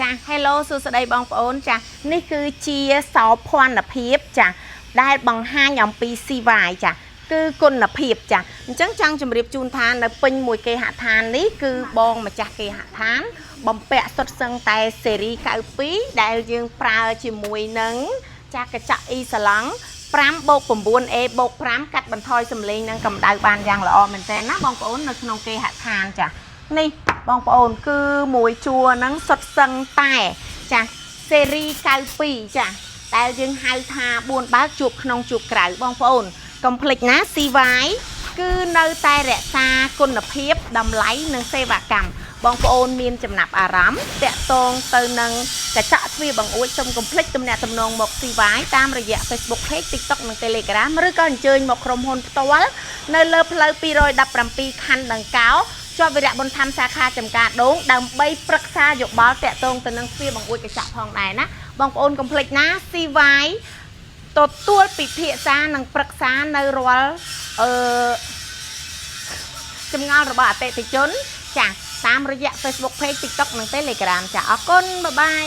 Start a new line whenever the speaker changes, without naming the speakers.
ចា Hello សួស្តីបងប្អូនចានេះគឺជាសោភ័ណភាពចាដែលបង្ហាញអំពី CY ចាគឺគុណភាពចាអញ្ចឹងចង់ជម្រាបជូនថានៅពេញមួយគេហដ្ឋាននេះគឺបងម្ចាស់គេហដ្ឋានបំពាក់សុទ្ធសឹងតែស៊េរី92ដែលយើងប្រើជាមួយនឹងចាកញ្ចក់អ៊ីសាឡង់ 5/9A/5 កាត់បន្ថយសំឡេងនិងកម្ដៅបានយ៉ាងល្អមែនទែនណាបងប្អូននៅក្នុងគេហដ្ឋានចានេះបងប្អូនគឺមួយជួរហ្នឹងសុទ្ធសឹងតែចាស៊េរី92ចាដែលយើងហៅថា4បើកជួបក្នុងជួបក្រៅបងប្អូនកុំភ្លេចណា CY គឺនៅតែរក្សាគុណភាពតម្លៃនិងសេវាកម្មបងប្អូនមានចំណាប់អារម្មណ៍តាក់ទងទៅនឹងកញ្ចក់ទ្វារបង្អួចសូមកុំភ្លេចទំនាក់ទំនងមក CY តាមរយៈ Facebook Page TikTok និង Telegram ឬក៏អញ្ជើញមកក្រុមហ៊ុនផ្ទាល់នៅលើផ្លូវ217ខណ្ឌដង្កោជាប់វីរៈបុណ្យធម្មសាខាចំការដូងដើម្បីប្រឹក្សាយោបល់តាក់ទងទៅនឹងទ្វារបង្អួចកញ្ចក់ផងដែរណាបងប្អូនកុំភ្លេចណា CY ទទួលពិភាក្សានិងប្រឹក្សានៅរាល់ចម្ងល់របស់អតិថិជនចាតាមរយៈ Facebook Page TikTok និង Telegram ចាអរគុណបាយបាយ